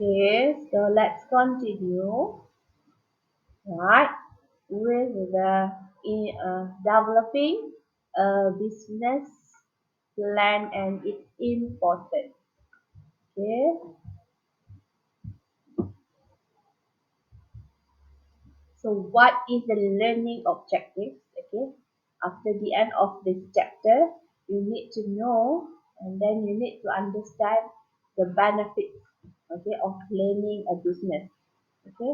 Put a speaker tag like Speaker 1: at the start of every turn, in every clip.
Speaker 1: Okay, so let's continue, right, with the developing a business plan and its importance. Okay, so what is the learning objectives? Okay, after the end of this chapter, you need to know and then you need to understand the benefits, okay, of learning a business. Okay,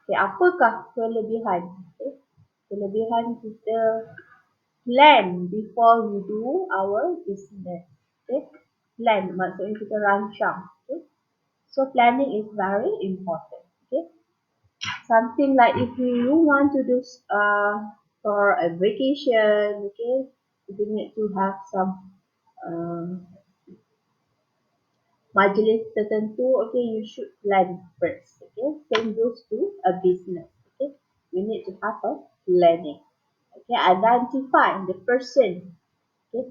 Speaker 1: okay, apakah kelebihan? Okay, kelebihan kita plan before we do our business. Okay, plan maksudnya kita rancang. Okay, so planning is very important. Okay, something like if you want to do for a vacation. Okay, you need to have some uh, majlis tertentu. Okay, you should plan first. Okay, same goes to a business. Okay, you need to have a planning. Okay, identify the person, okay,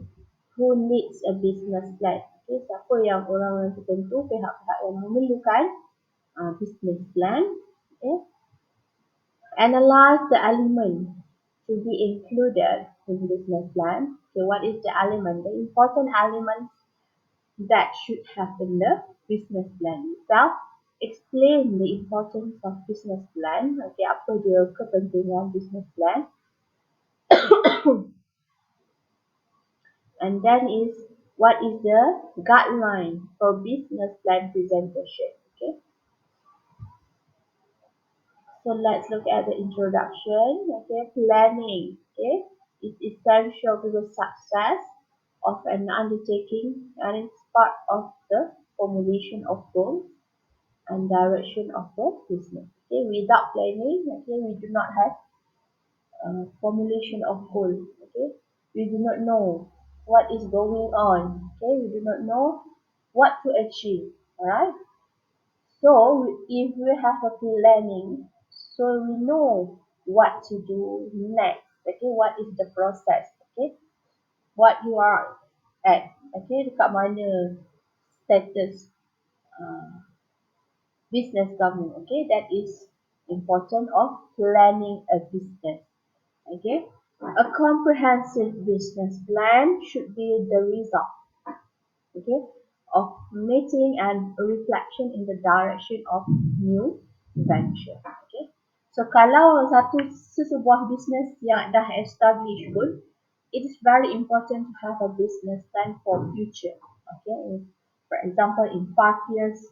Speaker 1: who needs a business plan. Okay, siapa yang orang tertentu, pihak-pihak yang memerlukan business plan. Okay, analyze the element to be included in business plan. Okay, what is the element? The important elements that should have in the business plan itself. Explain the importance of business plan. Okay, apa dia kepentingan business plan? And then is what is the guideline for business plan presentation. Okay, so let's look at the introduction. Okay, planning, okay, is essential to the success of an undertaking and it's part of the formulation of goals and direction of the business. Okay, without planning, okay, we do not have formulation of goals. Okay, we do not know what is going on. Okay, we do not know what to achieve. All right. So if we have a planning, so we know what to do next. Okay, what is the process? Okay, what you are at. Okay, dekat mana status business kamu. Okay, that is important of planning a business. Okay, a comprehensive business plan should be the result, okay, of meeting and reflection in the direction of new venture. Okay, so kalau sesebuah business yang dah established pun, it is very important to have a business plan for future. Okay, for example, in 5 years,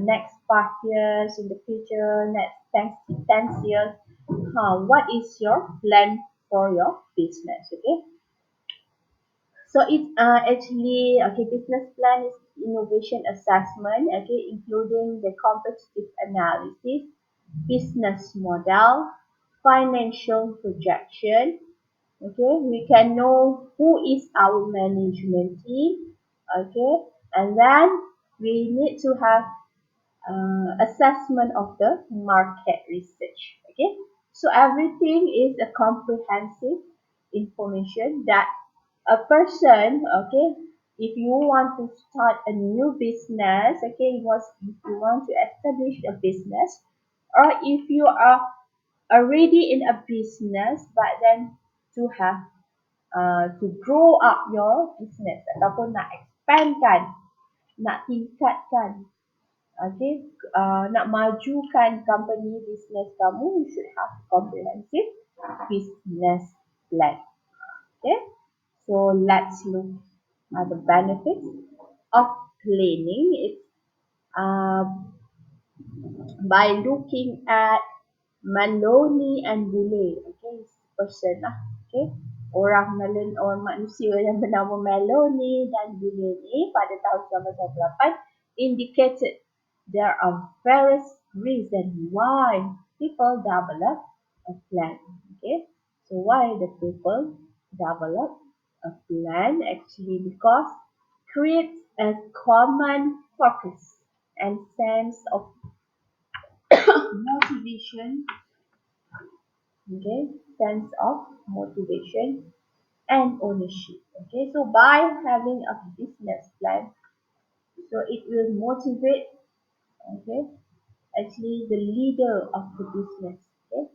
Speaker 1: next 5 years in the future, next 10 years, what is your plan for your business? Okay, so it's actually, okay, business plan is innovation assessment, okay, including the competitive analysis, business model, financial projection. Okay, we can know who is our management team. Okay, and then we need to have assessment of the market research. Okay, so everything is a comprehensive information that a person, okay, if you want to start a new business, okay, if you want to establish a business, or if you are already in a business but then to grow up your business ataupun nak expandkan, nak tingkatkan, okay, nak majukan company business kamu, you should have comprehensive business plan. Okay, so let's look at the benefits of planning. It's by looking at Maloney and Boole. Okay, person lah. Okay, orang manusia yang bernama Maloney dan Boole ni pada tahun 1998 indicated there are various reasons why people develop a plan. Okay, so why the people develop a plan? Actually, because creates a common focus and sense of motivation. Okay, sense of motivation and ownership. Okay, so by having a business plan, So it will motivate, okay, actually the leader of the business, okay,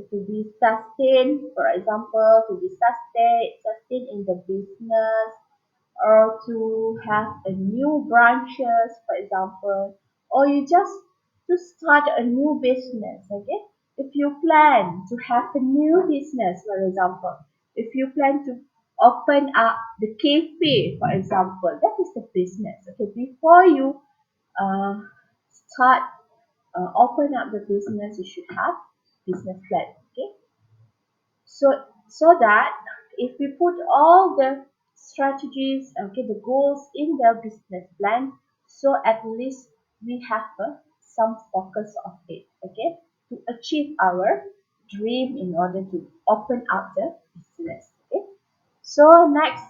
Speaker 1: to be sustained, for example, to be sustained in the business, or to have a new branches, for example, or you just to start a new business, okay? If you plan to have a new business, for example, if you plan to open up the cafe, for example, that is the business, okay? Before you uh, start open up the business, you should have business plan, okay? So that if we put all the strategies, okay, the goals in the business plan, so at least we have some focus of it, okay, to achieve our dream in order to open up the business, okay. So next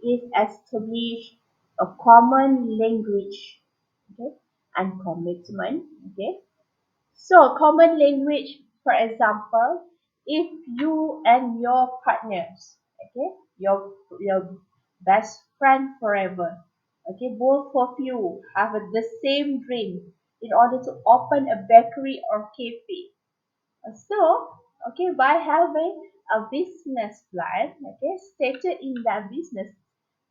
Speaker 1: is establish a common language, okay, and commitment, okay. So common language, for example, if you and your partners, okay, your best friend forever, okay, both of you have the same dream in order to open a bakery or cafe. So, okay, by having a business plan, okay, stated in that business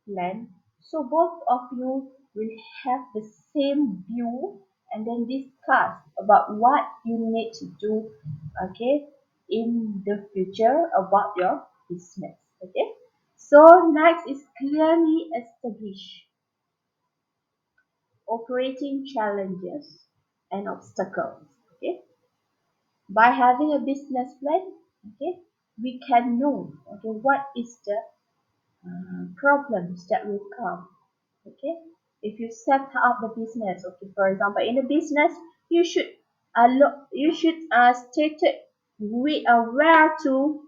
Speaker 1: plan, so both of you will have the same view and then discuss about what you need to do, okay, in the future about your business, okay. So next is clearly establish operating challenges and obstacles, okay. By having a business plan, okay, we can know, okay, what is the problems that will come, okay. If you set up the business, okay, for example, in a business, you should state it where to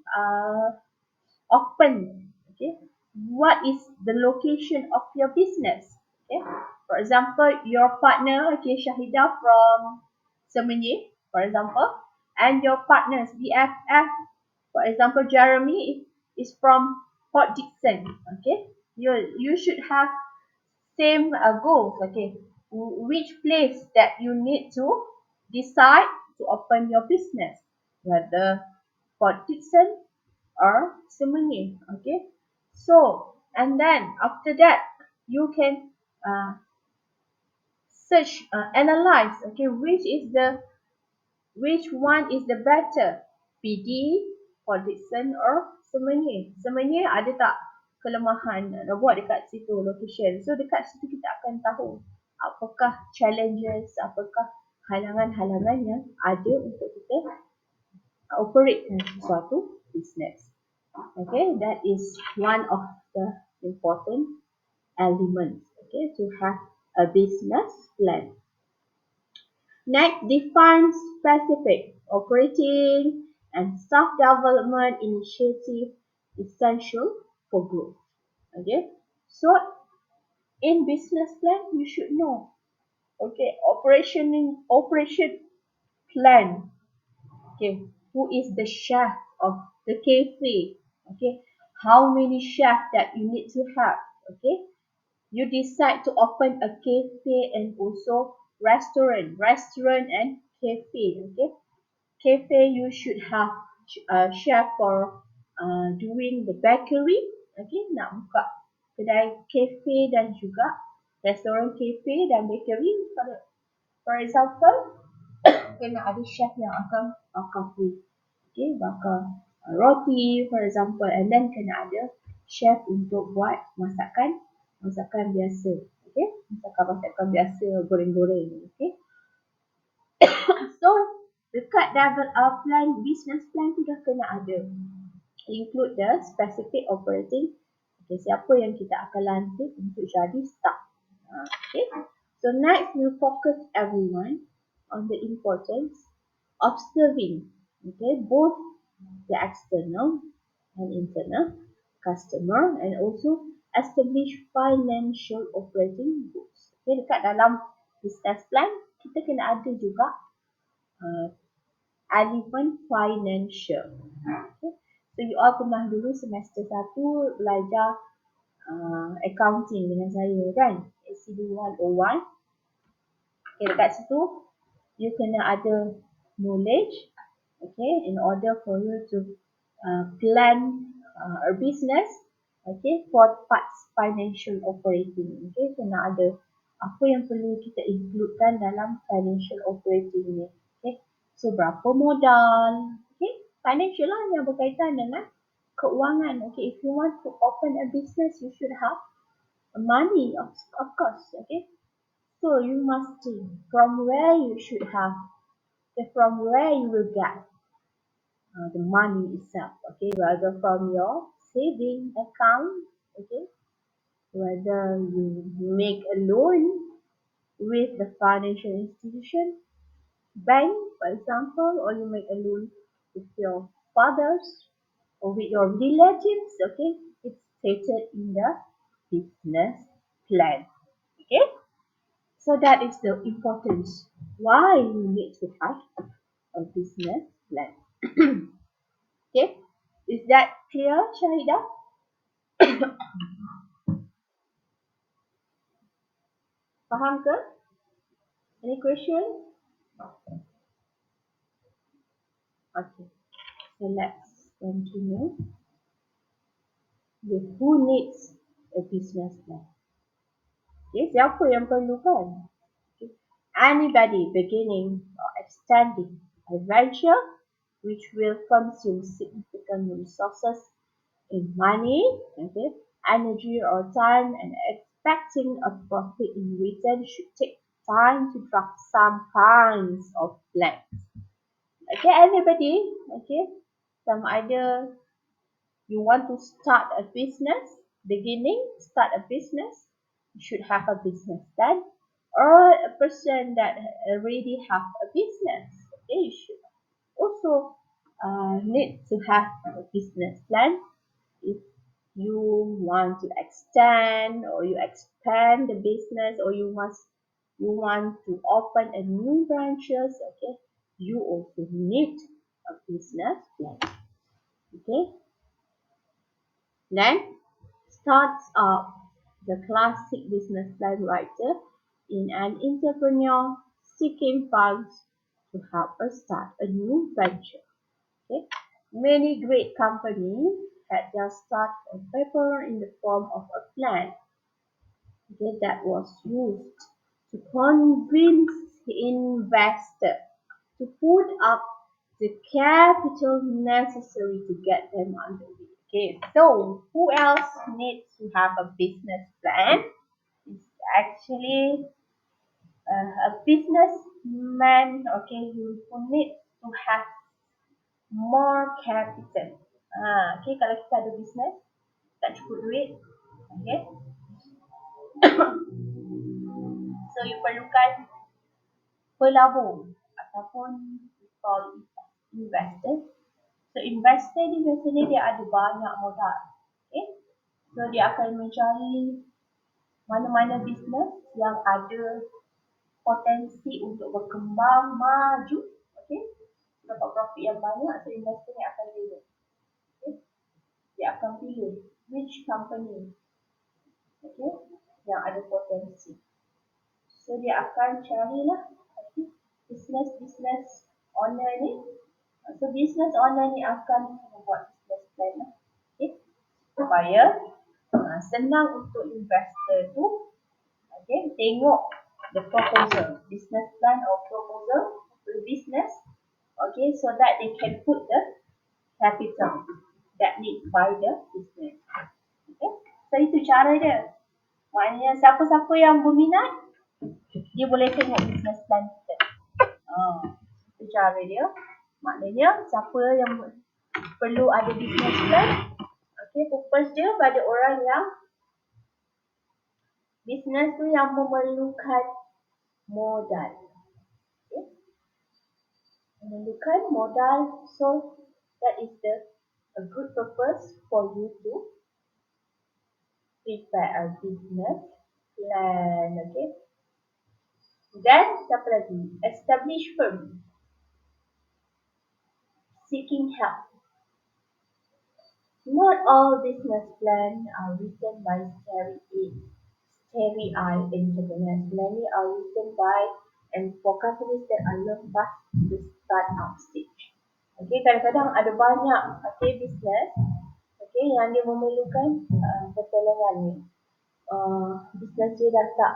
Speaker 1: open, okay, what is the location of your business, okay. For example, your partner, okay, Shahida from Semenye, for example, and your partners BFF, for example, Jeremy is from Port Dickson, okay. You should have same goals, okay. Which place that you need to decide to open your business, whether Port Dickson or Semenye, okay. So and then after that you can analyze, okay, which one is the better, PD, Port Dickson or Semenye. Semenye ada tak kelemahan buat dekat situ location. So dekat situ kita akan tahu apakah challenges, apakah halangan-halangan yang ada untuk kita operate sesuatu business. Okay, that is one of the important elements, okay, to have a business plan. Next, define specific operating and staff development initiative essential for growth. Okay, so in business plan you should know, okay, operation plan. Okay, who is the chef of the cafe? Okay, how many chef that you need to have? Okay, you decide to open a cafe and also restaurant and cafe, okay. Cafe you should have a chef for doing the bakery, okay, nak buka kedai cafe dan juga restoran cafe dan bakery. For example, kena ada chef yang akan bakar kuih, okay, bakar roti for example, and then kena ada chef untuk buat masakan biasa, okay, masakan biasa, goreng-goreng, okay. So dekat plan, business plan tu dah kena ada, include the specific operating, okay, siapa yang kita akan lantik untuk jadi staff, okay. So next we'll focus everyone on the importance of serving, okay, both the external and internal customer, and also establish financial operating goals. Okay, dekat dalam business plan kita kena ada juga uh, element financial. Okay. So you all pernah dulu semester 1 belajar accounting dengan saya kan, ACD 101. Okay, dekat situ you kena ada knowledge, okay, in order for you to plan a business, okay, for parts financial operating. Okay, kena ada apa yang perlu kita includekan dalam financial operating ni. Okay, so berapa modal, okay, financial lah yang berkaitan dengan keuangan. Okay, if you want to open a business, you should have money, of course. Okay, so you must think from where you should have, from where you will get the money itself. Okay, whether from your saving account, okay, whether you make a loan with the financial institution, bank, for example, or you make a loan with your fathers or with your relatives. Okay, it's stated in the business plan. Okay. So that is the importance why you need to have a business plan. Okay, is that clear, Shahida? Faham ke? Any question? Okay, so let's continue with who needs a business plan. Okay, siapa yang perlukan? Okay. Anybody beginning or extending a venture which will consume significant resources in money, okay, energy or time, and expecting a profit in return should take time to draft some kinds of plans. Okay, everybody, okay, some idea you want to start a business, start a business, you should have a business plan, or a person that already have a business, okay, you should also need to have a business plan. If you want to extend or you expand the business, or you want to open a new branches, okay, you also need a business plan. Okay, then starts up the classic business plan writer in an entrepreneur seeking funds to help us start a new venture. Okay, many great companies had their start on paper in the form of a plan, okay, that was used to convince the investor to put up the capital necessary to get them underway. Okay, so who else needs to have a business plan? It's actually a businessman, okay, who needs to have more capital. Okay, kalau kita ada business, tak cukup duit, okay, so you perlukan pelabur ataupun call investor. So investor ni biasanya dia ada banyak modal. Okay, so dia akan mencari mana-mana bisnes yang ada potensi untuk berkembang maju, okay, dapat profit yang banyak. So investor ni akan pilih, okay, dia akan pilih which company, okay, yang ada potensi. So dia akan carilah, okay, business owner ni. So business owner ni akan membuat business plan lah, okay, supaya senang untuk investor tu, okay, tengok the proposal, business plan or proposal for the business, okay, so that they can put the capital that need by the business. Okay, so itu cara dia. Maknanya siapa-siapa yang berminat, dia boleh tengok business plan kita. Itu cara dia. Maknanya siapa yang perlu ada business plan, okay, purpose dia pada orang yang business tu yang memerlukan modal. Okay, memerlukan modal, so that is a good purpose for you to prepare a business plan. Okay, then siapa lagi? Establish firm seeking help. Not all business plans are written by starry-eyed entrepreneurs. Many are written by and for companies that are long past the start-up stage. Okay, kadang-kadang ada banyak business yang dia memerlukan pertolongan ni. Business dia dah tak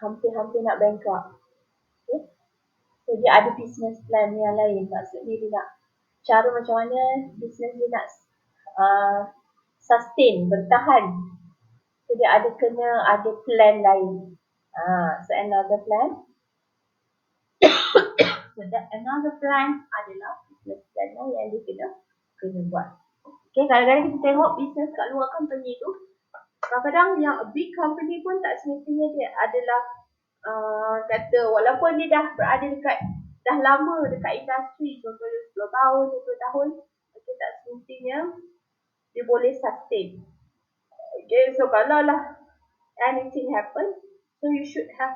Speaker 1: hampir-hampir nak bankrupt. Okay. So dia ada business plan yang lain. Maksudnya dia nak cara macam mana business dia nak sustain, bertahan. So dia ada plan lain. So another plan. So that another plan adalah business plan lah yang dia kena buat. Okay, kadang-kadang kita tengok business kat luar company tu, kadang-kadang yang a big company pun tak semestinya dia adalah kata walaupun dia dah berada dah lama dekat industri, contohnya 10 tahun, 20 tahun, okay, tak semestinya dia boleh sustain. Okay, so kalau lah anything happen, so you should have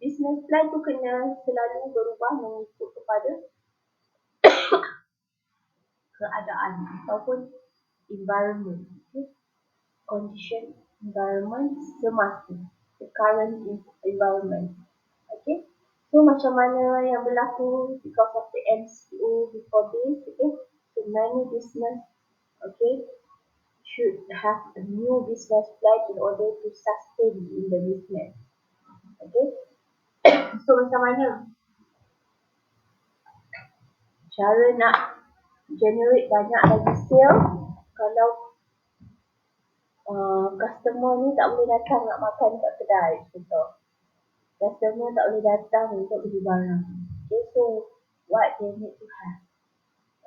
Speaker 1: business plan tu kena selalu berubah mengikut kepada keadaan ataupun environment, okay? Condition environment semasa, the current environment, okay? So macam mana yang berlaku because of the MCO before this, okay? So many business, okay, should have a new business plan in order to sustain in the business, okay? So macam mana cara nak generate banyak lagi sale kalau customer ni tak boleh datang nak makan kat kedai, contoh. Customer tak boleh datang untuk beli barang. Okay, so what they need to have?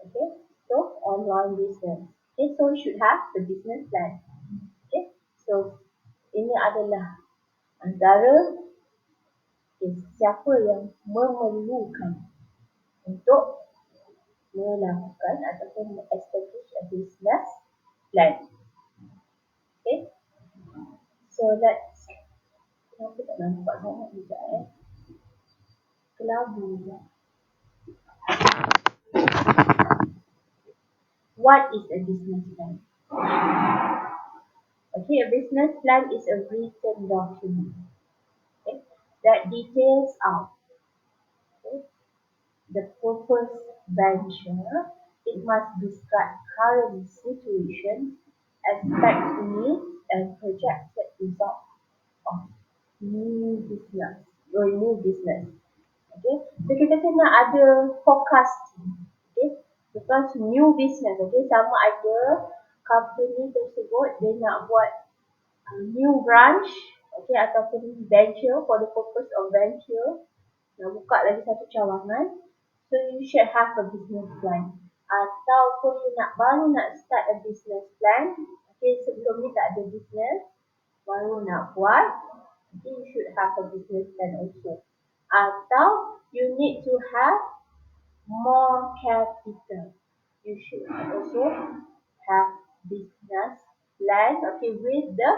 Speaker 1: Okay, so online business. Okay, so you should have the business plan. Okay, so ini adalah antara siapa yang memerlukan untuk melakukan ataupun establish a business plan. Okay, so let's kenapa tak nampak sangat juga kelabu je. What is a business plan? Okay, a business plan is a written document, okay, that details out, okay, the purpose venture. It must describe current situation, expect needs, and projected result of new business. Okay, so kita kena ada forecast, okay, because new business, okay, sama ada company tersebut dia nak buat new branch, okay, ataupun venture for the purpose of venture, nak buka lagi satu cawangan, so you should have a business plan. Ataupun you baru nak start a business plan, okay, sebelum ni tak ada business, baru nak buat, okay, you should have a business plan also. Atau you need to have more capital. You should also have business plan, okay, with the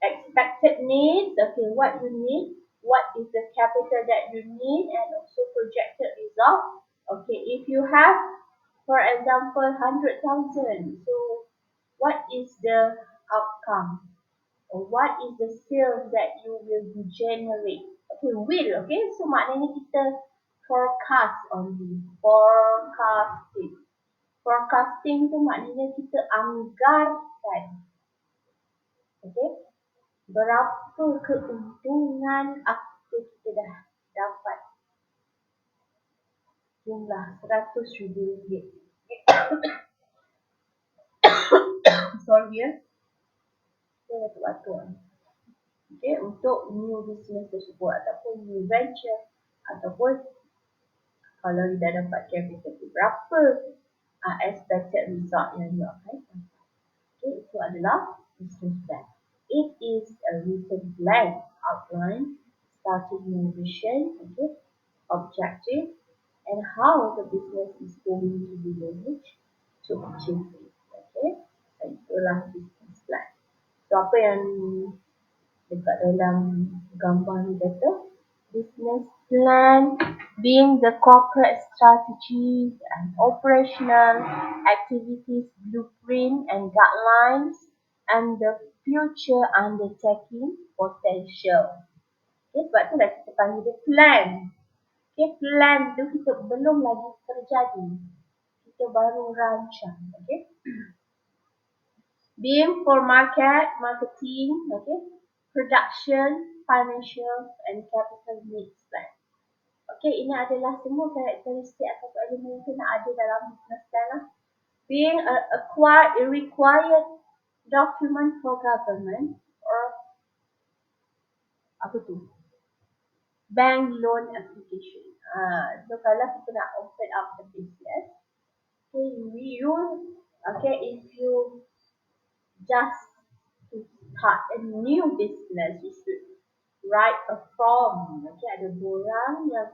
Speaker 1: expected needs, okay, what you need, what is the capital that you need, and also projected result. Okay, if you have, for example, 100,000, so what is the outcome? Or what is the sales that you will generate? Okay, will, okay, so maknanya kita forecast only, forecasting. Forecasting tu maknanya kita anggarkan. Okay, berapa keuntungan apa kita dah dapat? Jumlah RM100,000. Sorry ya, saya batuk-batuk. Okay, untuk new business tersebut ataupun new venture, ataupun kalau dah dapat capital, berapa expected result yang you akan dapat. Okay, itu adalah business plan. It is a written plan outline, starting new vision, okay, objective, and how the business is going to be managed to achieve it. Okay, itulah business plan. So apa yang dekat dalam gambar ni kata, business plan being the corporate strategies and operational activities blueprint and guidelines and the future undertaking potential. Okay, sebab tu lah kita panggil dia plan. Okay, plan tu kita belum lagi terjadi. Kita baru rancang. Okay. Being for marketing, okay, production, financial and capital needs plan. Okay, ini adalah semua karakteristik atau elemen yang kena ada dalam business plan lah. Being a required document for government or apa tu? Bank loan application. So kalau kita nak open up the business, if you just to start a new business, you should write a form. Okay, ada borang yang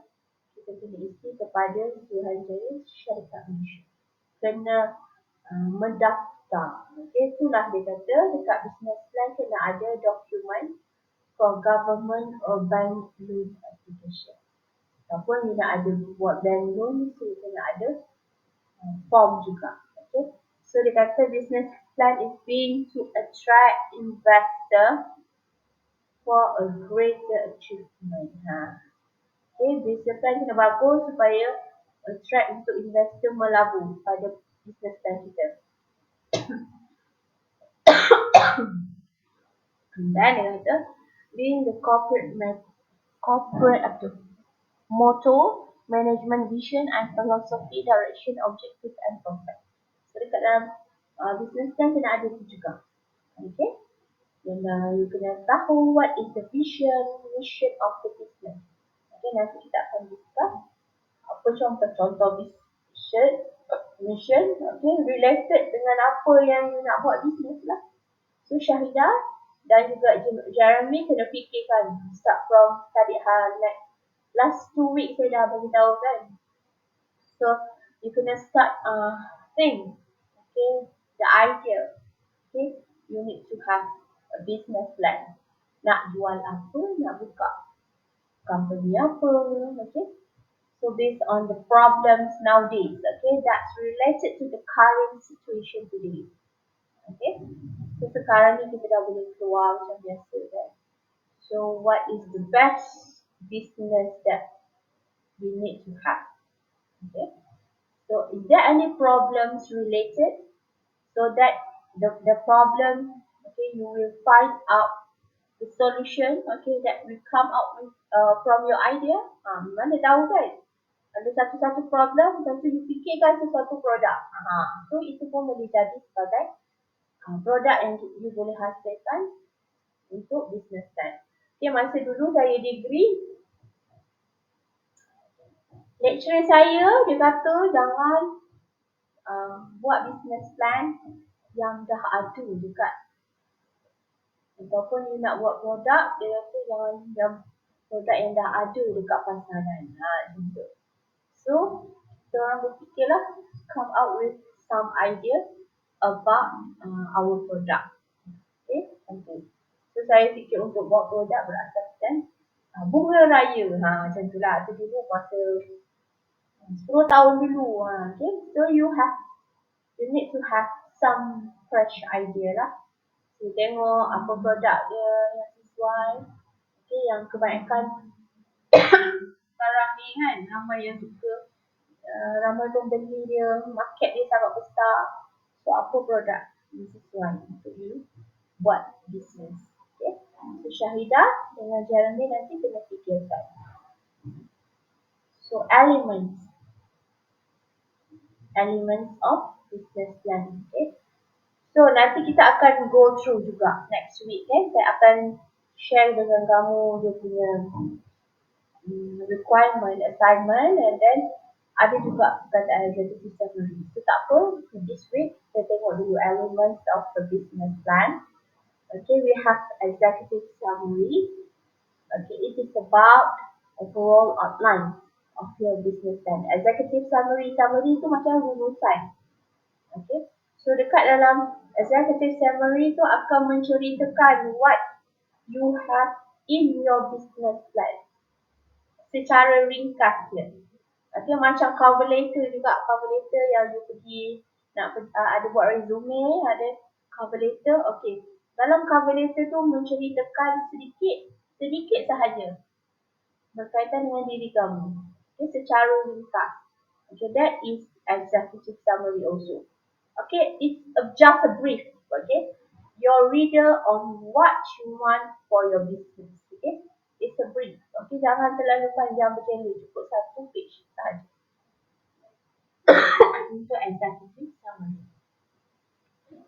Speaker 1: kita kena isi kepada Suruhanjaya Syarikat Malaysia. Kena mendaftar. Okay, itulah dia kata dekat business plan kena ada dokumen for government or bank loan application. Ataupun you nak ada buat bank loan, so you kena ada form juga. Okay, so dia kata business plan is being to attract investor for a greater achievement. Okay, business plan kena bagus supaya attract untuk investor melabur pada business plan kita. Dan dia kata, being the corporate motto, management vision and philosophy, direction, objective and purpose. So dekat dalam business plan kena ada itu juga. Okay, dan you kena tahu what is the vision, mission of the business. Okay, nanti kita akan discuss apa contoh mission, okay, related dengan apa yang you nak buat business lah. So Syahidah dan juga Jeremy kena fikirkan start from tadi last 2 weeks saya dah beritahu kan. So you kena start think, okay, the idea. Okay, you need to have a business plan. Nak jual apa, nak buka company apa, okay. So based on the problems nowadays, okay, that's related to the current situation today. Okay, so sekarang ni kita dah boleh keluar macam biasa kan. So what is the best business that we need to have? Okay, so is there any problems related? So that the problem, okay, you will find out the solution, okay, that will come out with from your idea. Mana tahu kan? Ada satu-satu problem, tentu you fikirkan sesuatu produk. So itu pun boleh jadi sebagai produk yang you boleh hasilkan untuk business plan. Okay, masa dulu saya degree, lecturer saya dia kata jangan buat business plan yang dah ada dekat, ataupun you nak buat produk, dia kata jangan yang produk yang dah ada dekat pasaran. Gitu. So, kita orang berfikirlah come out with some idea about our product. Okay, so saya fikir untuk buat produk berasaskan bunga raya. Macam tu lah. Itu dulu masa 10 tahun dulu. Okay, so you need to have some fresh idea lah. So, tengok apa produk dia yang sesuai. Okay, yang kebanyakan sekarang ni kan ramai yang suka, ramai pembeli dia, market dia sangat besar. So apa produk yang sesuai untuk you buat business. Okay, so Syahidah dengan Jeremy nanti kena fikirkan. So elements of business plan. Okay, so nanti kita akan go through juga next week. Saya akan share dengan kamu dia punya requirement, assignment, and then ada juga perkataan executive summary. So tak apa, this week kita tengok dulu elements of the business plan. Okay, we have executive summary. Okay, it is about overall outline of your business plan. Executive summary itu macam rumusan. Okay, so dekat dalam executive summary itu akan menceritakan what you have in your business plan. secara ringkasnya. Okay, macam cover letter juga, cover letter yang you pergi nak ada buat resume, ada cover letter. Okay, dalam cover letter tu menceritakan sedikit sahaja berkaitan dengan diri kamu. Okay, secara ringkas. Okay, that is executive summary also. Okay, it's just a brief. Okay, your reader on what you want for your business. Okay, it's a brief. Okay, jangan terlalu panjang macam ni, cukup satu page sahaja. Untuk executive summary.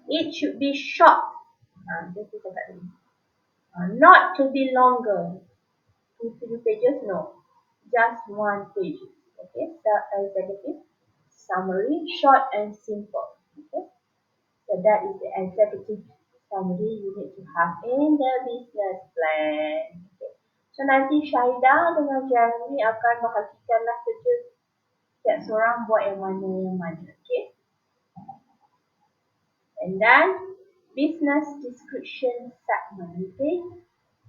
Speaker 1: It should be short. Not to be longer. 2-3 pages, no. Just 1 page. Okay, so executive summary, short and simple. Okay, so that is the executive summary you need to have in the business plan. Okay. So nanti Syahidah dengan Jeremy akan bahagikanlah kerja setiap seorang buat yang mana. Okay. And then business description segment. Okay.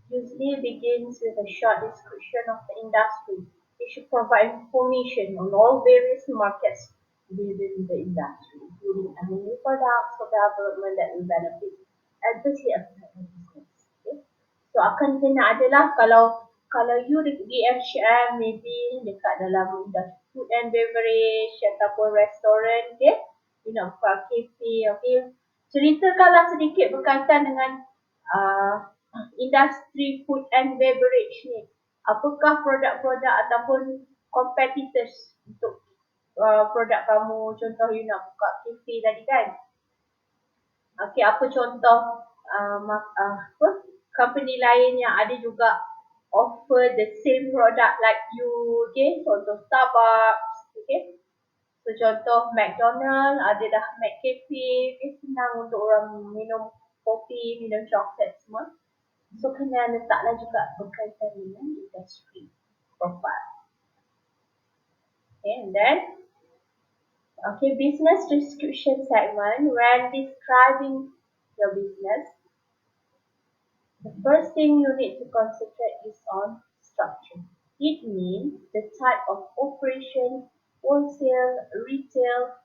Speaker 1: Usually begins with a short description of the industry. It should provide information on all various markets within the industry, including any products or development that will benefit adversely affect the business. Okay? So akan kena adalah kalau you di HM maybe dekat dalam industri food and beverage ataupun restoran, okay? You nak buka cafe, okay? Ceritakanlah sedikit berkaitan dengan industri food and beverage ni. Apakah produk-produk ataupun competitors untuk produk kamu? Contoh you nak buka cafe tadi kan. Okay, apa contoh company lain yang ada juga offer the same product like you. Okay, contoh Starbucks. Okay, so contoh McDonald ada dah McCafe. Okay, senang untuk orang minum kopi, minum coklat semua. So kena letaklah juga berkaitan dengan industry profile. Okay, and then business description segment. When describing your business, the first thing you need to concentrate is on structure. It means the type of operation, wholesale, retail,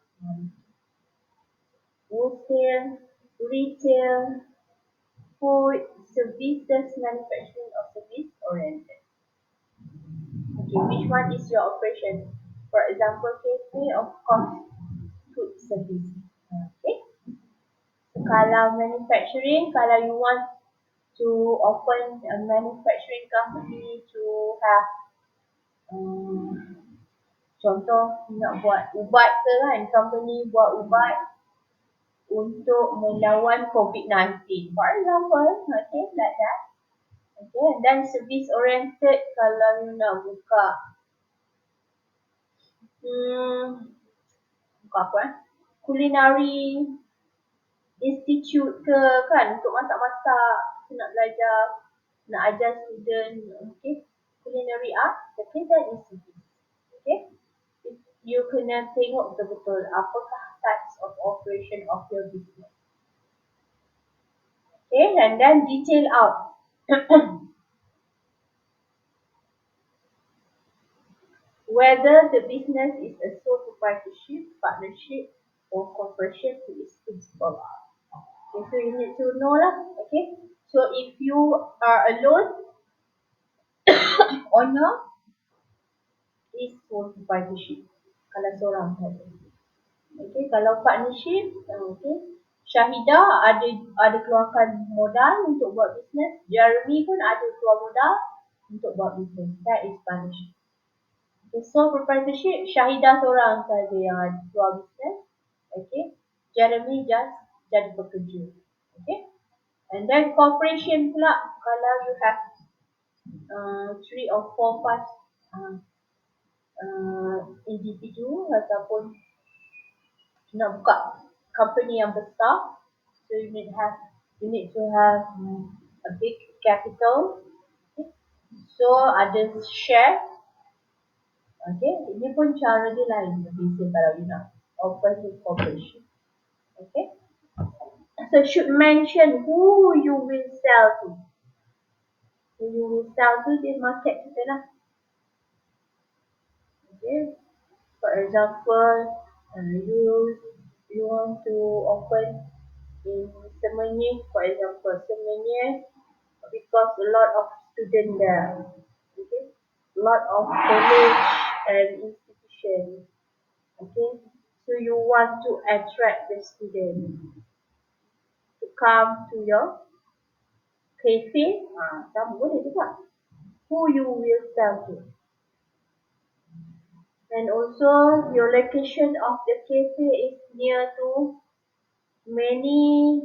Speaker 1: food, services, manufacturing or service oriented. Okay, which one is your operation? For example, cafe, of course, food service. Okay. So, kalau manufacturing, kalau you want to open a manufacturing company to have contoh nak buat ubat ke kan, company buat ubat untuk melawan COVID-19, for example. Okay, like that. Okay, and then service oriented, kalau you nak buka culinary institute ke kan, untuk masak-masak, nak belajar, nak ajar student. Okay, culinary art. Okay, that is service. Okay, you kena tengok betul-betul apakah types of operation of your business. Okay, and then detail out. Whether the business is a sole proprietorship, partnership, or corporation to its principal. Okay, so you need to know lah. Okay, so if you are alone, owner is sole proprietorship. Kalau seorang saja. Okay, kalau partnership, okay, Syahidah ada keluarkan modal untuk buat bisnes. Jeremy pun ada keluar modal untuk buat bisnes. That is partnership. Okay, sole proprietorship, Syahidah seorang saja yang ada keluar bisnes. Okay, Jeremy just jadi pekerja. Okay, and then corporation pula, kalau you have 3 or 4 individu ataupun nak buka company yang besar, so you need to have a big capital. Okay. So ada share. Okay, ini pun cara dia lain berbeza kalau you nak open the corporation. Okay, so should mention who you will sell to. Who you will sell to, dia market kita lah. Okay. For example, you want to open in Semenyih, for example, Semenyih, because a lot of students there. Okay. A lot of college and institutions. Okay. So you want to attract the students to come to your cafe. Kamu boleh juga. Who you will sell to. And also your location of the cafe is near to many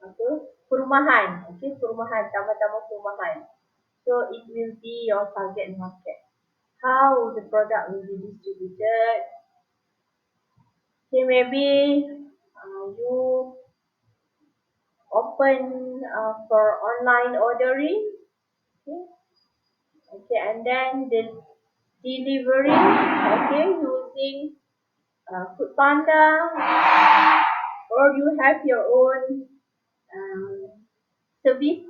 Speaker 1: apa perumahan, okay, perumahan, taman-taman perumahan. So it will be your target market. How the product will be distributed? Okay, maybe you open for online ordering. Okay, okay, and then the delivery. Okay, using Food Panda, or you have your own um, service.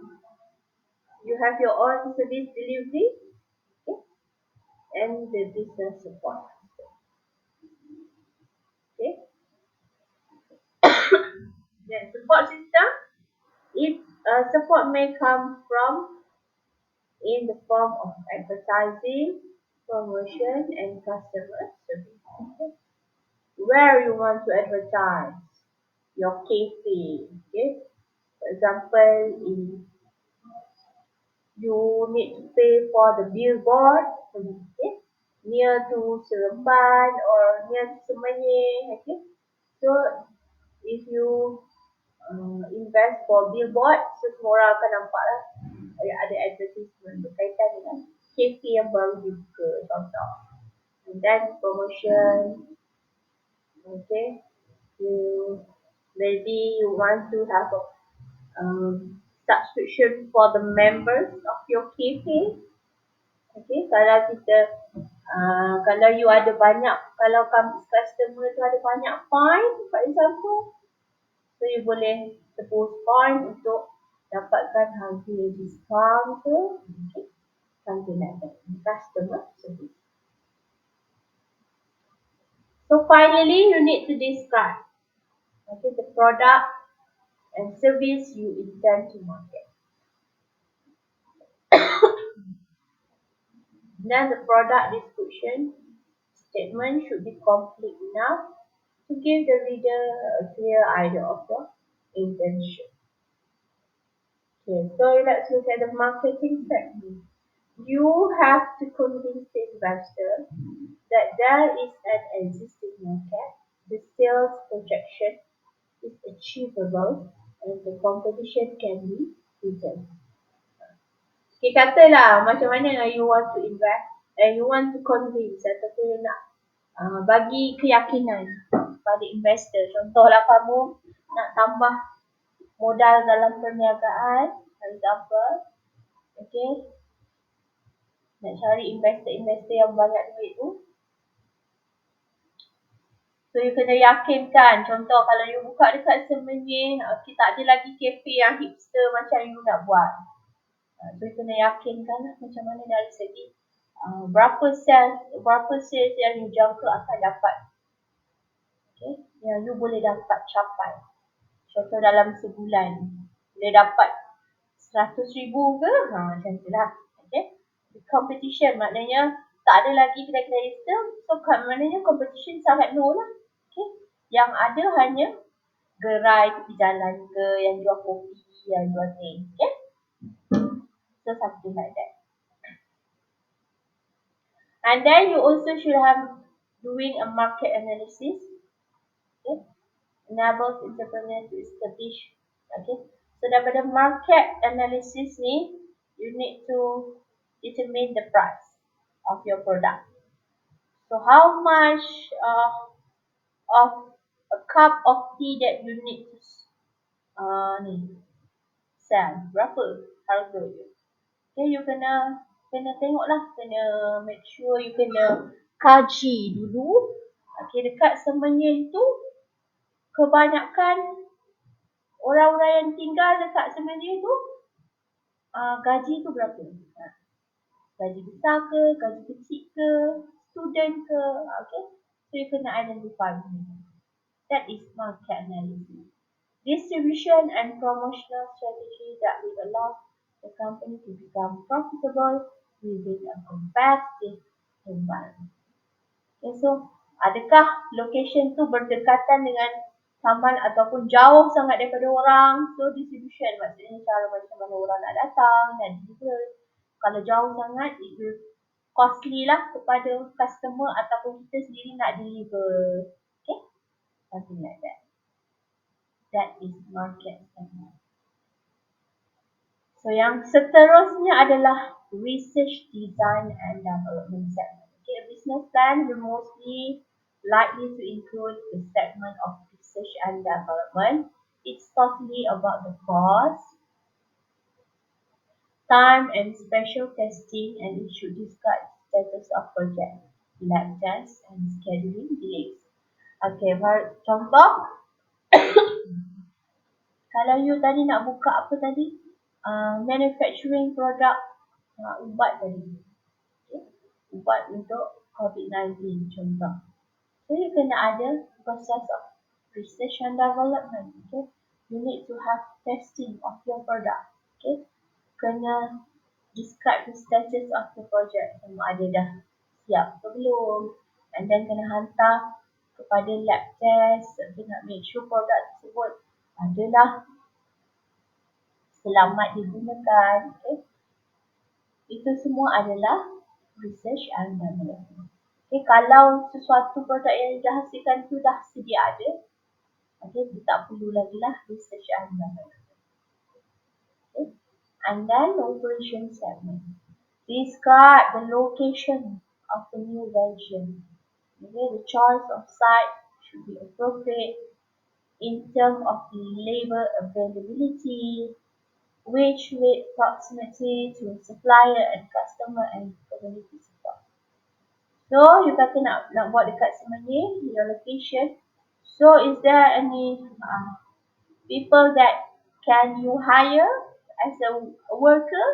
Speaker 1: You have your own service delivery, okay, and the business support. Okay, then support system. It support may come from in the form of advertising, promotion, and customer service. Okay. Where you want to advertise your cafe. Okay. For example, in you need to pay for the billboard, okay, near to Seremban or near to Semenyih, okay. So if you invest for billboard, so semua orang akan nampak lah ada advertisement berkaitan dengan cafe yang baru dibuka, contoh. And then promotion, okay. You maybe you want to have a subscription for the members of your cafe. Okay, kalau kita kalau you ada banyak, kalau customer tu ada banyak point, for example, so you boleh tebus point untuk dapatkan harga diskaun ke, okay, something like that, customer service. So finally, you need to describe, okay, the product and service you intend to market. Then the product description statement should be complete enough to give the reader a clear idea of your intention. Okay, so let's look at the marketing technique. You have to convince the investor that there is an existing market, the sales projection is achievable, and the competition can be beaten. Okay, katalah macam mana you want to invest and you want to convince ataupun you nak bagi keyakinan pada investor. Contohlah kamu nak tambah modal dalam perniagaan, for example, okay, nak cari investor-investor yang banyak duit tu. So you kena yakinkan, contoh kalau you buka dekat Semenyih, okay, tak ada lagi kafe yang hipster macam you nak buat. So you kena yakinkan lah macam mana dari segi berapa sales yang you jangka akan dapat. Okay, yang you boleh dapat capai. Contoh dalam sebulan boleh dapat 100,000 ke? Macam tu lah. Okay. Competition maknanya tak ada lagi kedai-kedai hipster. So maknanya competition sangat low lah. Okay. Yang ada hanya gerai tepi jalan ke, yang jual kopi, yang jual teh. Okay. So something like that. And then you also should have doing a market analysis. Okay. Enables entrepreneurs to establish. Okay. So daripada market analysis ni, you need to determine the price of your product. So how much of a cup of tea that you need to sell? Berapa harga dia? Okay, you kena tengok lah, kena make sure you kena kaji dulu. Okay, dekat Semenyih tu kebanyakan orang-orang yang tinggal dekat Semenyih tu gaji tu berapa? Gaji besar ke, gaji kecil ke, student ke, okay. So you kena identify ini. That is market analysis. Distribution and promotional strategy that will allow the company to become profitable within a competitive environment. Okay, so adakah location tu berdekatan dengan taman ataupun jauh sangat daripada orang? So distribution maksudnya cara macam mana orang nak datang dan deliver. Kalau jauh sangat, it will costly lah kepada customer ataupun kita sendiri nak deliver. Okay, something like that. That is market segment. So yang seterusnya adalah research, design and development segment. Okay, a business plan will mostly likely to include the segment of research and development. It's totally about the cost, time and special testing, and it should describe status of project, lab tests and scheduling delays. Okay, contoh kalau you tadi nak buka apa tadi? Manufacturing product ubat tadi. Okay. Ubat untuk COVID-19 contoh. So you kena ada process of research and development. Okay. You need to have testing of your product. Okay. Kena describe the status of the project. Sama ada dah siap ke belum. And then kena hantar kepada lab test. Okay, nak make sure produk tersebut adalah selamat digunakan. Okay. Itu semua adalah research and development. Okay, kalau sesuatu produk yang dihasilkan itu dah sedia ada, okay, tak perlu lagi lah research and development. Okay. And then operation segment. Describe the location of the new venture. Okay, the choice of site should be appropriate in terms of the labor availability, which with proximity to supplier and customer and community support. So, you kata nak buat dekat Semenyih, your location. So, is there any people that can you hire as a worker?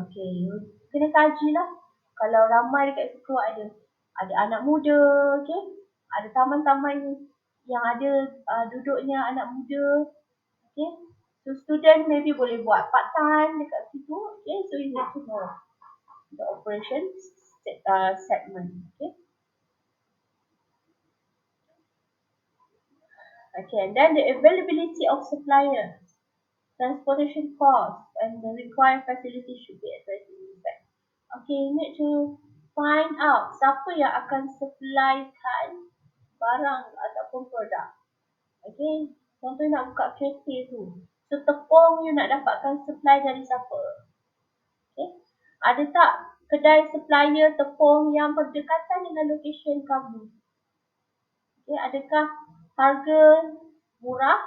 Speaker 1: Okay, kena kaji lah. Kalau ramai dekat situ ada anak muda, okay? Ada taman-taman yang ada duduknya anak muda, okay? So student maybe boleh buat part time dekat situ, okay? So you need to know the operation segment, okay? Okay, and then the availability of suppliers, transportation costs, and the required facilities should be addressed in this segment. Okay, you need to find out siapa yang akan supplykan barang ataupun produk. Okay, contoh nak buka kafe tu. So, tepung you nak dapatkan supply dari siapa? Okay, ada tak kedai supplier tepung yang berdekatan dengan location kamu? Okay, adakah harga murah?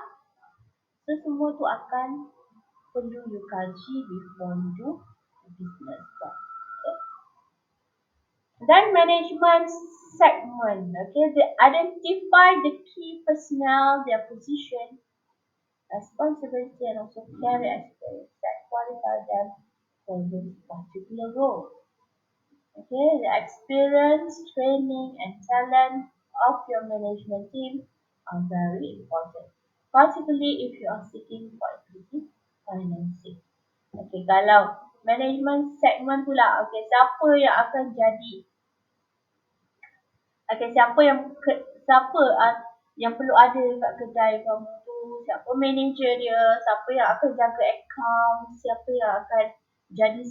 Speaker 1: So, semua tu akan perlu you kaji before you do business plan. Okay. Then management segment. Okay, they identify the key personnel, their position, responsibility, and also career experience that qualify them for this particular role. Okay, the experience, training, and talent of your management team are very important, particularly if you are seeking for equity financing. Okay, kalau management segment pula, okay, siapa yang akan jadi, okay, siapa yang perlu ada kat kedai kamu tu, siapa manager dia, siapa yang akan jaga account, siapa yang akan jadi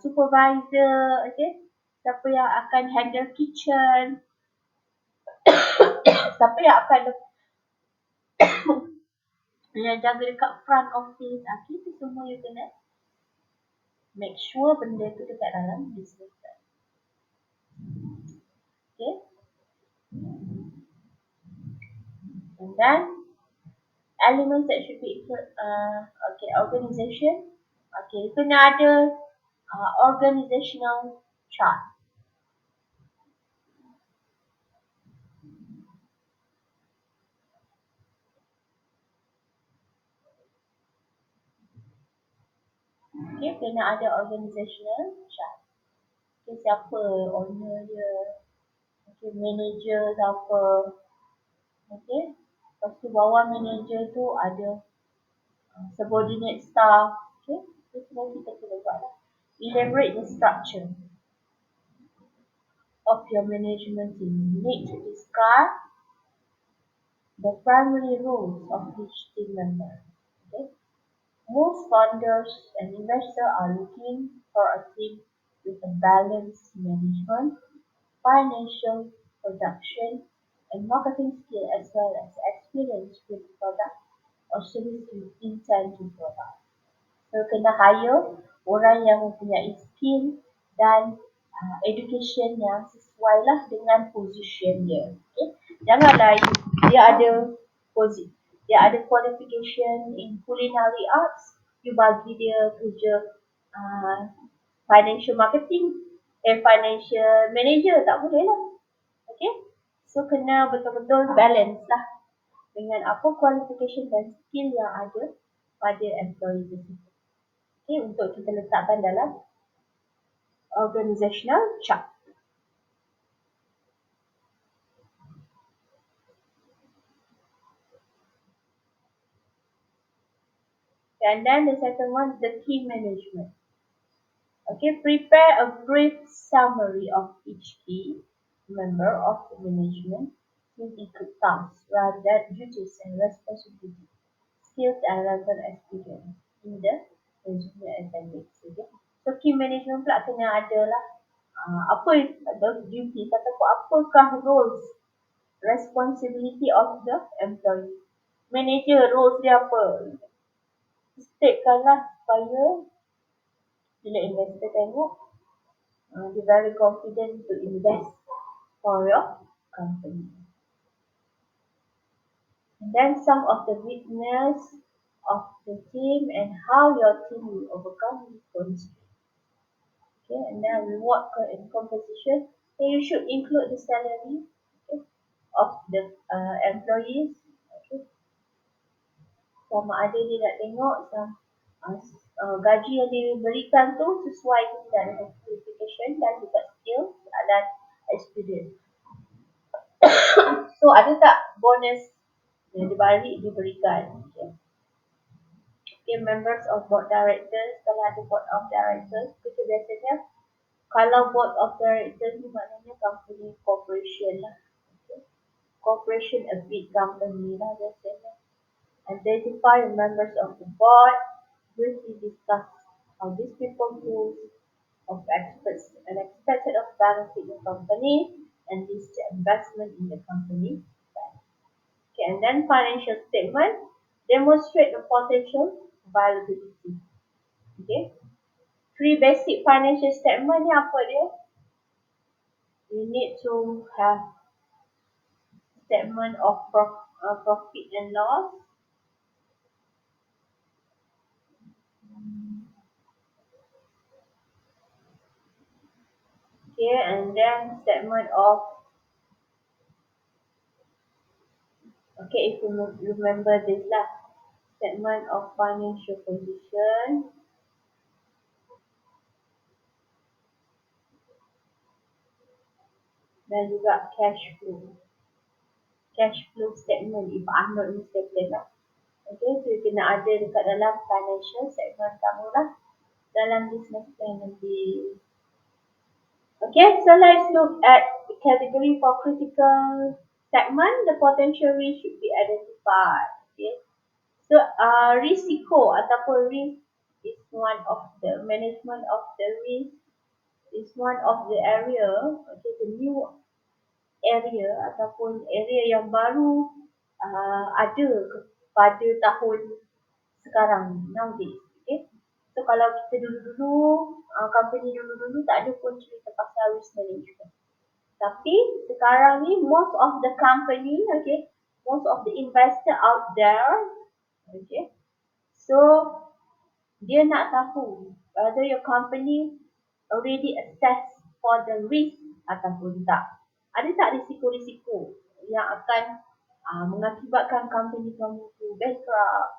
Speaker 1: supervisor, okay, siapa yang akan handle kitchen, siapa yang akan yang jaga dekat front office, okay, itu semua you kena make sure benda tu dekat dalam business plan. Okay. And then elements that should be okay, organization. Okay, kena ada organizational chart. Okay, kena ada organizational chart. Okay, siapa owner dia, okay, manager siapa, okay. Lepas tu bawah manager tu ada subordinate staff, okay. Itu semua kita kena buat lah. Elaborate the structure of your management team. You need to discuss the primary roles of each team member. Okay? Most founders and investors are looking for a team with a balanced management, financial, production, and marketing skill as well as experience with product or service you intend to provide. So kena hire orang yang mempunyai skill dan education yang sesuai lah dengan position dia. Okay? Janganlah dia ada dia ada qualification in culinary arts, you bagi dia kerja uh, financial marketing, financial manager, tak boleh lah. Okay? So kena betul-betul balance lah dengan apa qualification dan skill yang ada pada employee tersebut. Okay, untuk kita letakkan dalam organizational chart. And then the second one, the key management. Okay, prepare a brief summary of each key member of the management with include tasks, rather than duties and responsibilities, skills and relevant experience in the resume appendix. Okay. So key management pula kena ada lah apa duties ataupun apakah roles, responsibility of the employee. Manager roles dia apa? Statekanlah supaya bila investor tengok, they very confident to invest for your company. And then some of the weakness of the team and how your team will overcome these constraints. Okay, and then reward and compensation. So you should include the salary, okay, of the employees. Okay. Sama ada dia nak tengok gaji yang diberikan tu sesuai dengan qualification dan juga skill dan experience. So ada tak bonus yang diberikan? Okay. Okay, members of board directors, kalau ada board of directors, kita biasanya kalau board of directors ni maknanya company corporation lah. Okay. Corporation a big company lah biasanya. Identify the members of the board, briefly discuss how these people tools of experts and expected of benefit the company and list the investment in the company. Okay, and then financial statement, demonstrate the potential viability. Okay, 3 basic financial statement ni apa dia? You need to have statement of profit and loss. Okay, and then statement of, okay, if you remember this lah, statement of financial position, dan juga cash flow statement if I'm not mistaken lah. Okay, so you kena ada dekat dalam financial statement kamu lah dalam business plan nanti. Okay, so let's look at the category for critical segment. The potential risk should be identified. Okay, so risiko ataupun risk is one of the management of the risk is one of the area. Okay, the new area ataupun area yang baru ada pada tahun sekarang nowadays. Okay, so kalau kita dulu-dulu company dulu-dulu tak ada pun cerita pasal risk management, tapi sekarang ni most of the company, okay, most of the investor out there, okay, so dia nak tahu whether your company already assess for the risk ataupun tak. Ada tak risiko-risiko yang akan mengakibatkan company kamu tu bankrupt,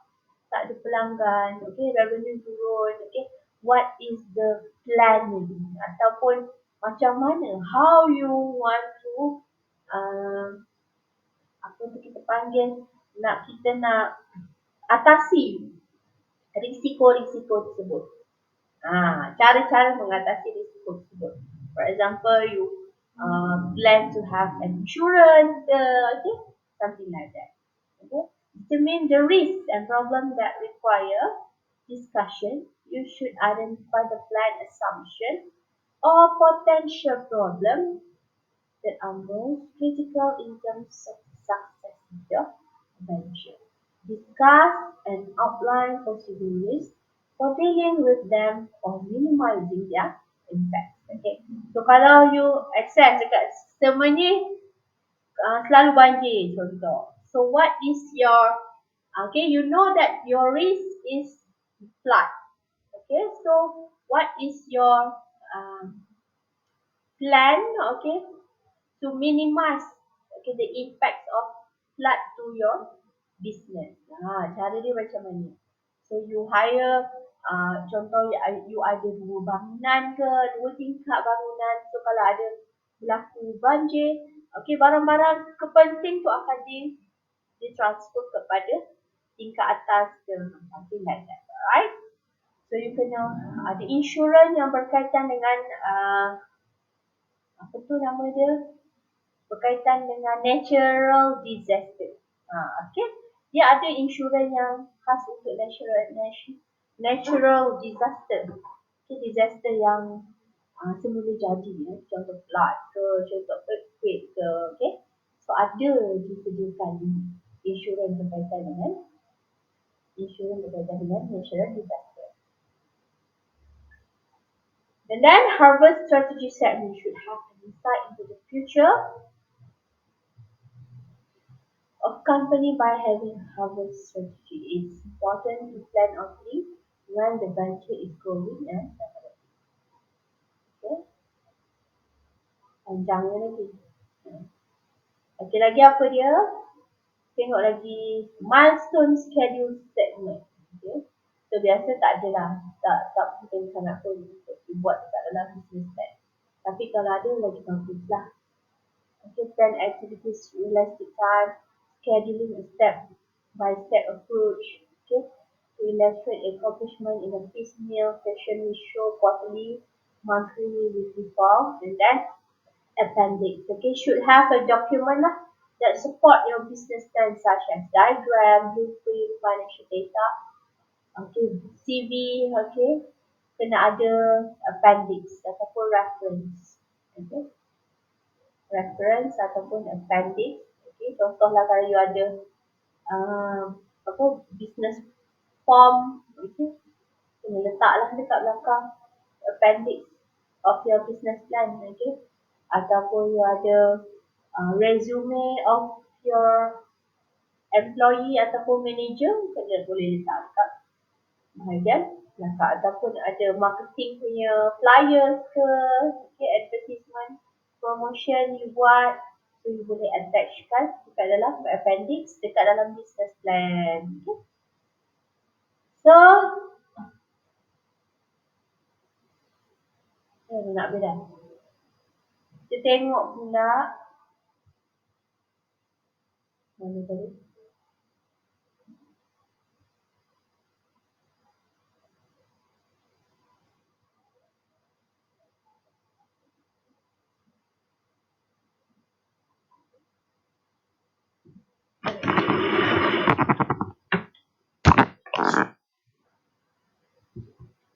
Speaker 1: tak ada pelanggan, okay, revenue turun, okay, what is the planning ataupun macam mana, how you want to uh, apa tu kita panggil, kita nak atasi risiko-risiko tersebut. Cara-cara mengatasi risiko tersebut. For example, you plan to have an insurance, okay, something like that. Okay, determine the risks and problems that require discussion. You should identify the plan assumption or potential problem that are most critical in terms of success of your venture. Discuss and outline possible risks for dealing with them or minimizing their impact. Okay. So kalau you access dekat sistem ni selalu banjir contoh. So what is your, okay, you know that your risk is flood. Okay, so what is your plan, okay, to minimize, okay, the impact of flood to your business. Cara dia macam mana? So you hire, contoh you ada 2 bangunan ke, 2 tingkat bangunan. So kalau ada berlaku banjir, okay, barang-barang kepenting tu akan ditransfer kepada tingkat atas ke, something like that. Alright? So you kena ada insurans yang berkaitan dengan apa tu nama dia? Berkaitan dengan natural disaster. Okay. Dia ada insurans yang khas untuk natural disaster. Okay, disaster yang semula jadi, contoh flood ke, contoh earthquake ke, okay. So ada disediakan insurans berkaitan dengan natural disaster. And then harvest strategy segment should have an insight into the future of company by having harvest strategy. It's important to plan early when the venture is growing and developing. Okay. Panjangnya lagi. Okay, lagi apa dia? Tengok lagi milestone schedule segment. Okay. So biasa tak ada lah. Tak penting sangat pun untuk dibuat dekat dalam business plan. Tapi kalau ada lagi bagus lah. Okay, plan activities, realistic time, scheduling a step-by-step approach, okay, to illustrate accomplishment in a piecemeal fashion. We show quarterly, monthly, weekly form, and then appendix. Okay, should have a document lah that support your business plan, such as diagram, blueprint, financial data, okay, CV, okay, kena ada appendix ataupun reference, okay. Reference ataupun appendix. Okay, contohlah kalau you ada business form, okay, kena letaklah dekat belakang appendix of your business plan, okay. Ataupun you ada resume of your employee ataupun manager, kena boleh letak dekat bahagian belakang. Ataupun ada marketing punya flyers ke, okay, advertisement promotion you buat, so you boleh attachkan dekat dalam appendix, dekat dalam business plan. Okay. So nak beda. Kita tengok pula mana tadi?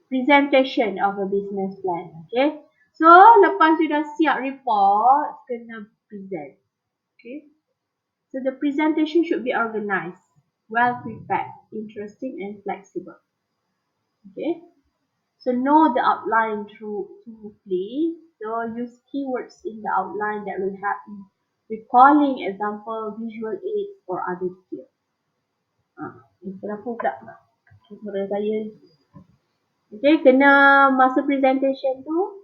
Speaker 1: Presentation of a business plan. Okay. So lepas sudah siap report, kena present. Okay. So the presentation should be organized, well prepared, interesting and flexible. Okay. So know the outline smoothly. So use keywords in the outline that will help in recalling example, visual aids or other details. Kenapa pula? Kamera saya. Okay, kena masa presentation tu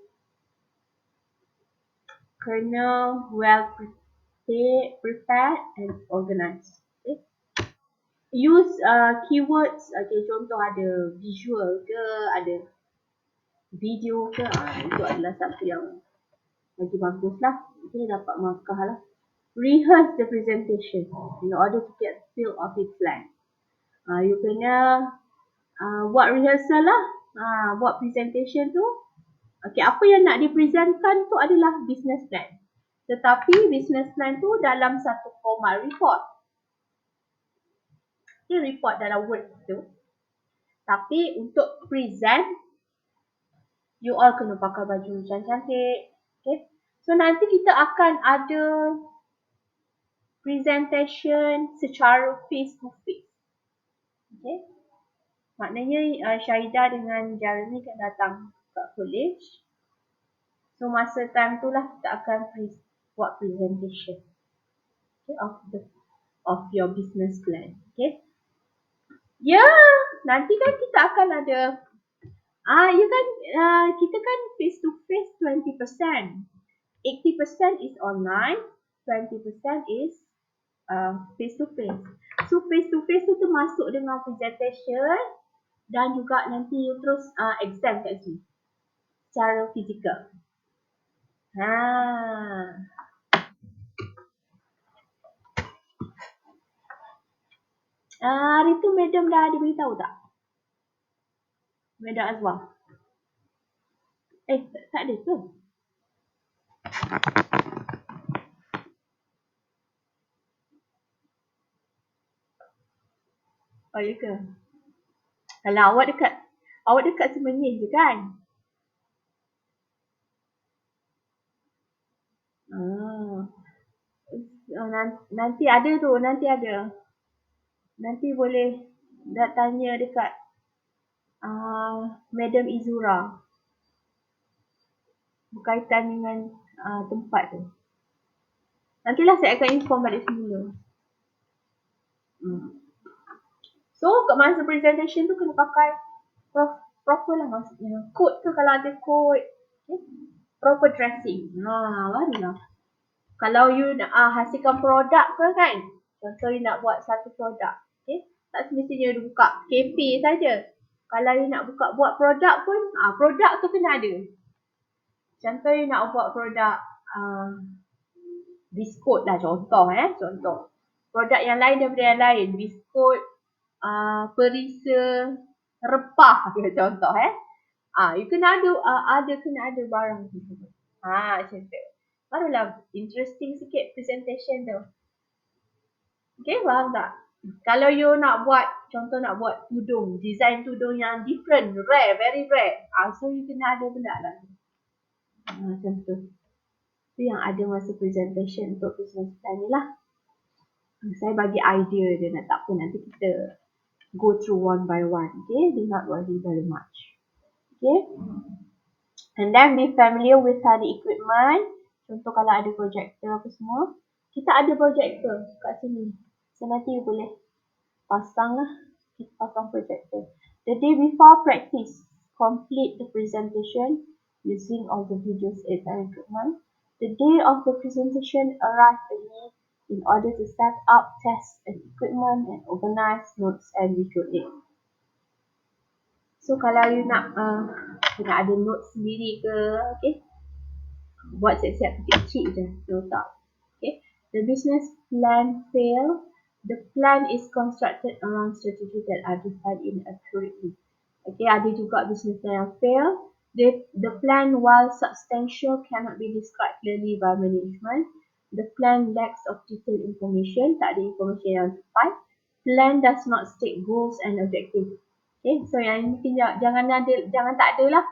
Speaker 1: kena well prepared and organized. Okay. Use keywords. Okay, contoh ada visual ke, ada video ke, itu adalah satu yang lagi bagus lah. Okay, dapat markah lah. Rehearse the presentation in order to get feel of its plan. You kena buat rehearsal lah. Buat presentation tu. Okay, apa yang nak dipresentkan tu adalah business plan. Tetapi business plan tu dalam satu format report. Okay, report dalam Word tu. Tapi untuk present, you all kena pakai baju cantik-cantik. Okay. So nanti kita akan ada presentation secara face to face. Okay. Maknanya Syahidah dengan Jeremy akan datang ke college. So masa time tu lah kita akan buat presentation, okay, of your business plan. Okay. Nanti kan kita akan ada kita kan face to face 20%. 80% is online, 20% is face to face. So face to face tu termasuk dengan presentation dan juga nanti terus exam kat sini secara fizikal. Hari tu madam dah ada beritahu tak? Madam Azwar. Tak ada tu. Oh, ya ke? Kalau awak dekat Semenyih je kan? Nanti ada tu, nanti boleh dah tanya dekat Madam Izura berkaitan dengan tempat tu. Nantilah saya akan inform balik semula. So, kat masa presentation tu kena pakai proper lah maksudnya. Coat tu kalau ada coat, okay? Proper dressing. Barulah. Kalau you nak hasilkan produk ke kan, contoh you nak buat satu produk, okay? Tak semestinya you buka kafe saja. Kalau you nak buat produk pun, produk tu kena ada. Contoh you nak buat produk biskut lah contoh. Produk yang lain daripada yang lain. Biskut, perisa, repah contoh. You kena ada barang tu. Macam tu. Barulah interesting sikit presentation tu. Okay, faham tak? Kalau you nak buat, contoh nak buat tudung, design tudung yang different, rare, very rare. So you kena ada benda lah. Macam tu. Itu yang ada masa presentation untuk business plan ni lah. Saya bagi idea je, tak apa nanti kita go through one by one. Okay, do not worry very much. Okay. And then be familiar with the equipment. Contoh kalau ada projector apa semua. Kita ada projector kat sini. So nanti you boleh pasang lah. Kita pasang projector. The day before practice, complete the presentation using all the videos and equipment. The day of the presentation, arrive early in order to set up, test and equipment and organize notes and visual aid. So kalau you nak ada notes sendiri ke, okay, buat siap-siap kecil-kecil je, letak. Okay, the business plan fail. The plan is constructed around strategies that are defined inaccurately. Okay, ada juga business plan yang fail. The plan, while substantial, cannot be described clearly by management. The plan lacks of detailed information, tak ada information yang tepat. Plan does not state goals and objectives. Okay, so yang ini jangan tak ada lah.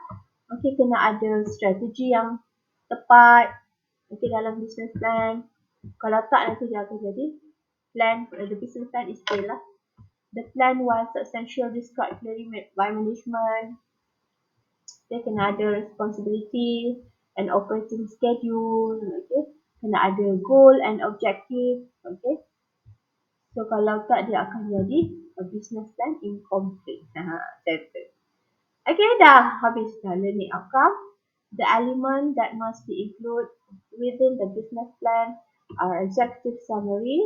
Speaker 1: Okay, kena ada strategi yang tepat. Okay, dalam business plan. Kalau tak nanti dia akan jadi plan, the business plan is fail lah. The plan was substantial, described clearly by management. Okay, kena ada responsibility and operating schedule. Okay, kena ada goal and objective. Okay, so kalau tak dia akan jadi a business plan incomplete. Okay, dah habis dah learning outcome. The element that must be included within the business plan are executive summary,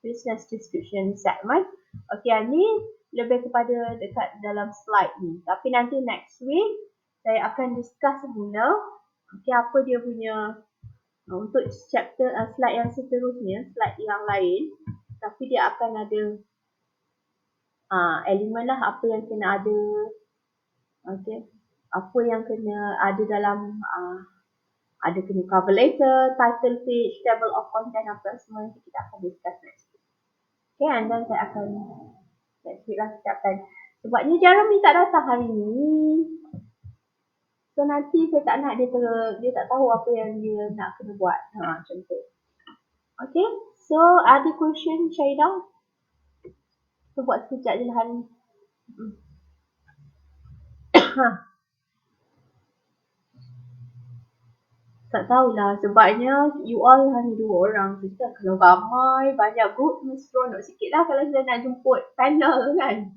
Speaker 1: business description segment. Okay, ni lebih kepada dekat dalam slide ni. Tapi nanti next week saya akan discuss semula. Okay, apa dia punya Untuk chapter slide yang seterusnya, slide yang lain, tapi dia akan ada elemen lah apa yang kena ada, okay, apa yang kena ada dalam ada kena cover letter, title page, table of content apa semua yang kita akan discuss next week. Okay, and then saya akan next week lah kita akan, sebabnya Jeremy tak datang hari ni, so nanti saya tak nak dia tak tahu apa yang dia nak kena buat, macam tu. Okay, so ada question Syahidah? So buat sekejap je lah hari ni. Tak tahulah sebabnya you all hanya 2 orang. Kita kalau ramai banyak group mesti seronok sikit lah kalau saya nak jemput panel kan.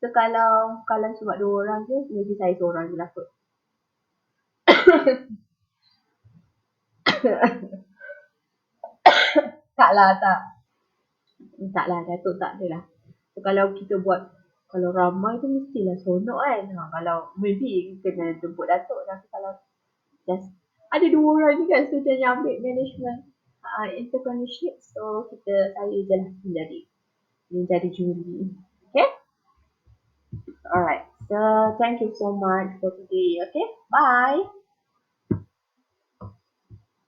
Speaker 1: So kalau sebab 2 orang je, maybe saya seorang je lah kot. Taklah, Datuk tak adalah. So kalau kita buat, kalau ramai tu mestilah seronok kan. Kalau maybe kena jemput Datuk, tapi kalau just ada 2 orang je kan, so dia ambil management entrepreneurship, so saya je lah menjadi juri. Okay? Alright, so thank you so much for today. Okay, bye.